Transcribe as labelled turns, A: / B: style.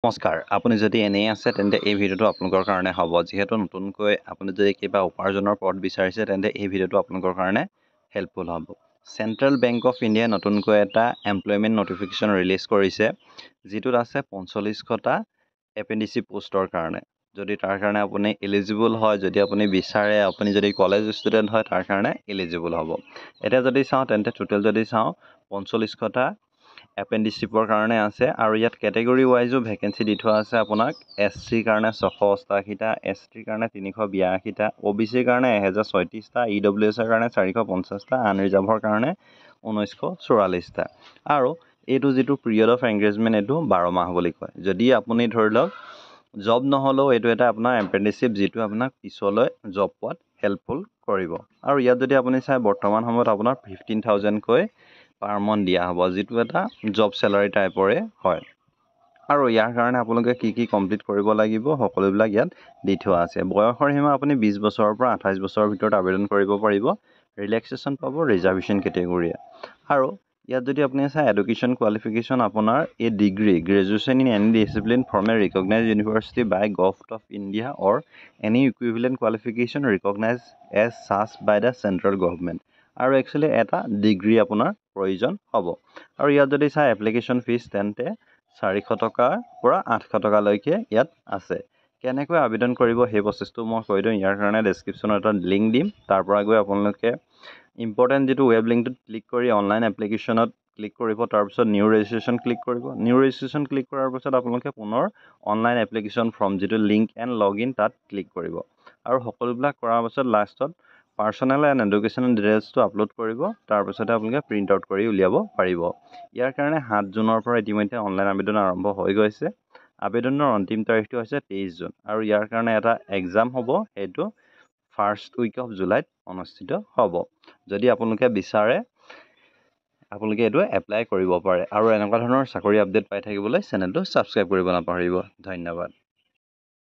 A: নমস্কাৰ আপুনি যদি এনেই আছে তেন্তে এই ভিডিঅ'টো আপোনালোকৰ কাৰণে হ'ব যিহেতু নতুনকৈ আপুনি যদি কিবা উপাৰ্জনৰ পথ বিচাৰিছে তেন্তে এই ভিডিঅ'টো আপোনালোকৰ কাৰণে হেল্পফুল হ'ব চেণ্ট্ৰেল বেংক অফ ইণ্ডিয়াই নতুনকৈ এটা এমপ্লয়মেণ্ট নটিফিকেশ্যন ৰিলিজ কৰিছে যিটোত আছে 45টা এপেণ্ডিচি পোষ্টৰ কাৰণে যদি তাৰ কাৰণে আপুনি এলিজিবল হয় যদি আপুনি বিচাৰে আপুনি যদি কলেজ ষ্টুডেণ্ট হয় তাৰ কাৰণে এলিজিবল হ'ব এতিয়া যদি চাওঁ তেন্তে টোটেল যদি চাওঁ 45টা এপেণ্ডিচিপৰ কাৰণে আছে আৰু ইয়াত কেটেগৰী ৱাইজো ভেকেঞ্চি দি থোৱা আছে আপোনাক SC কাৰণে 688টা ST কাৰণে 382টা OBC কাৰণে 1036টা EWS কাৰণে 450টা আনৰিজাৰ্ভৰ কাৰণে 1944টা আৰু এইটো যিটো পিৰিয়ড অফ এংগেজমেণ্ট এইটো 12 মাহ বুলি কয় যদি আপুনি ধৰি লওক জব নহলেও এইটো এটা আপোনাৰ এপেণ্ডিচিপ যিটো আপোনাক পিছলৈ জব পোৱাত হেল্পফুল কৰিব আৰু ইয়াত যদি আপুনি চাই বৰ্তমান সময়ত আপোনাৰ 15,000 কৈ পাৰ মন্থ দিয়া হ'ব যিটো এটা জব চেলাৰী টাইপৰে হয় আৰু ইয়াৰ কাৰণে আপোনালোকে কি কমপ্লিট কৰিব লাগিব সকলোবিলাক ইয়াত দি থোৱা আছে বয়সৰ সীমা আপুনি 20 বছৰৰ পৰা 28 বছৰৰ ভিতৰত আবেদন কৰিব পাৰিব ৰিলেক্সেশ্যন পাব ৰিজাৰ্ভেশ্যন কেটেগৰীয়ে আৰু ইয়াত যদি আপুনি চাই এডুকেশ্যন কোৱালিফিকেশ্যন আপোনাৰ a degree graduation in any discipline from a recognised university by government of India or any equivalent qualification recognised as such by the central government আৰু একচুৱেলি এটা ডিগ্ৰী আপোনাৰ প্ৰয়োজন হ'ব আৰু ইয়াত যদি চাই এপ্লিকেশ্যন ফিজ তেন্তে 400 টকাৰ পৰা 800 টকালৈকে ইয়াত আছে কেনেকৈ আবেদন কৰিব সেই প্ৰচেছটো মই কৈ দিওঁ ইয়াৰ কাৰণে ডেছক্ৰিপশ্যনত এটা লিংক দিম তাৰ পৰা গৈ আপোনালোকে ইম্পৰ্টেণ্ট যিটো ৱেব লিংকটোত ক্লিক কৰি অনলাইন এপ্লিকেশ্যনত ক্লিক কৰিব তাৰপিছত নিউ ৰেজিষ্ট্ৰেশ্যন ক্লিক কৰিব নিউ ৰেজিষ্ট্ৰেশ্যন ক্লিক কৰাৰ পিছত আপোনালোকে পুনৰ অনলাইন এপ্লিকেশ্যন ফৰ্ম যিটো লিংক এণ্ড লগ ইন তাত ক্লিক কৰিব আৰু সকলোবিলাক কৰাৰ পাছত লাষ্টত পাৰ্চনেল এণ্ড এডুকেশ্যনেল ডিটেইলছটো আপলোড কৰিব তাৰপিছতে আপোনালোকে প্ৰিণ্ট আউট কৰি উলিয়াব পাৰিব ইয়াৰ কাৰণে 7 জুনৰ পৰা ইতিমধ্যে অনলাইন আবেদন আৰম্ভ হৈ গৈছে আবেদনৰ অন্তিম তাৰিখটো হৈছে 23 জুন আৰু ইয়াৰ কাৰণে এটা এক্সাম হ'ব সেইটো ফাৰ্ষ্ট উইক অফ জুলাইত অনুষ্ঠিত হ'ব যদি আপোনালোকে বিচাৰে আপোনালোকে এইটো এপ্লাই কৰিব পাৰে আৰু এনেকুৱা ধৰণৰ চাকৰি আপডেট পাই থাকিবলৈ চেনেলটো ছাবস্ক্ৰাইব কৰিব নাপাহৰিব ধন্যবাদ